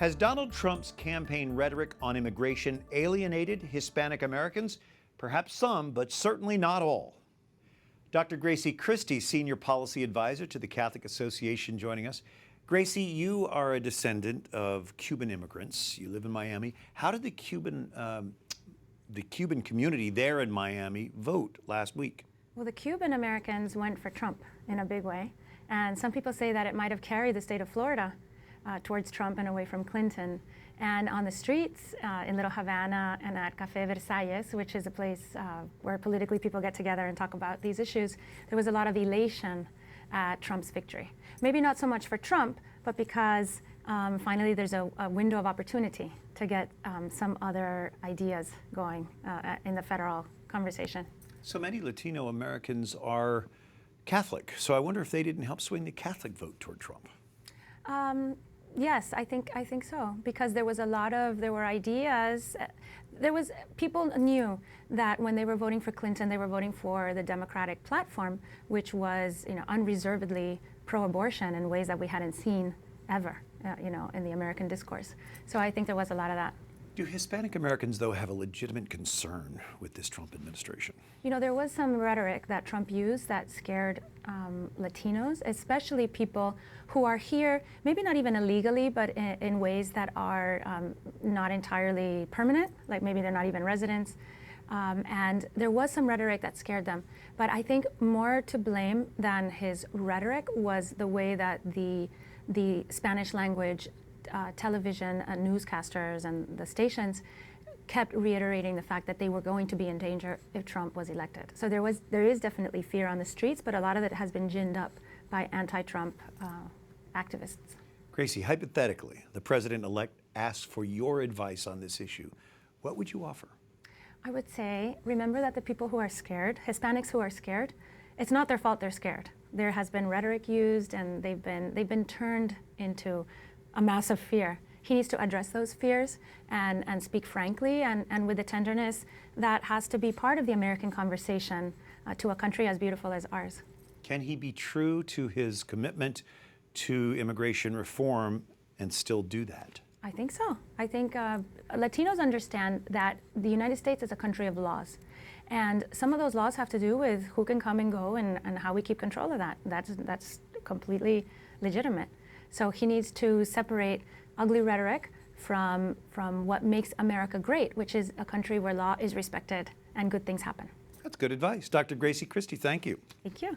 Has Donald Trump's campaign rhetoric on immigration alienated Hispanic Americans? Perhaps some, but certainly not all. Dr. Grazie Christie, Senior Policy Advisor to the Catholic Association, joining us. Gracie, you are a descendant of Cuban immigrants. You live in Miami. How did the Cuban community there in Miami vote last week? Well, the Cuban Americans went for Trump in a big way. And some people say that it might have carried the state of Florida towards Trump and away from Clinton. And on the streets in Little Havana and at Café Versalles, which is a place where politically people get together and talk about these issues, there was a lot of elation at Trump's victory. Maybe not so much for Trump, but because finally there's a window of opportunity to get some other ideas going in the federal conversation. So many Latino Americans are Catholic, so I wonder if they didn't help swing the Catholic vote toward Trump. Yes, I think so, because there were ideas. People knew that when they were voting for Clinton, they were voting for the Democratic platform, which was, unreservedly pro-abortion in ways that we hadn't seen ever, in the American discourse. So I think there was a lot of that. Do Hispanic Americans, though, have a legitimate concern with this Trump administration? There was some rhetoric that Trump used that scared Latinos, especially people who are here, maybe not even illegally, but in ways that are not entirely permanent, like maybe they're not even residents. And there was some rhetoric that scared them. But I think more to blame than his rhetoric was the way that the Spanish language television newscasters and the stations kept reiterating the fact that they were going to be in danger if Trump was elected. So there is definitely fear on the streets, but a lot of it has been ginned up by anti-Trump activists. Gracie, hypothetically, the president-elect asks for your advice on this issue. What would you offer? I would say, remember that the people who are scared, Hispanics who are scared, it's not their fault they're scared. There has been rhetoric used, and they've been turned into a massive fear. He needs to address those fears and speak frankly and with the tenderness that has to be part of the American conversation to a country as beautiful as ours. Can he be true to his commitment to immigration reform and still do that? I think so. I think Latinos understand that the United States is a country of laws. And some of those laws have to do with who can come and go and how we keep control of that. That's completely legitimate. So he needs to separate ugly rhetoric from what makes America great, which is a country where law is respected and good things happen. That's good advice. Dr. Grazie Christie, thank you. Thank you.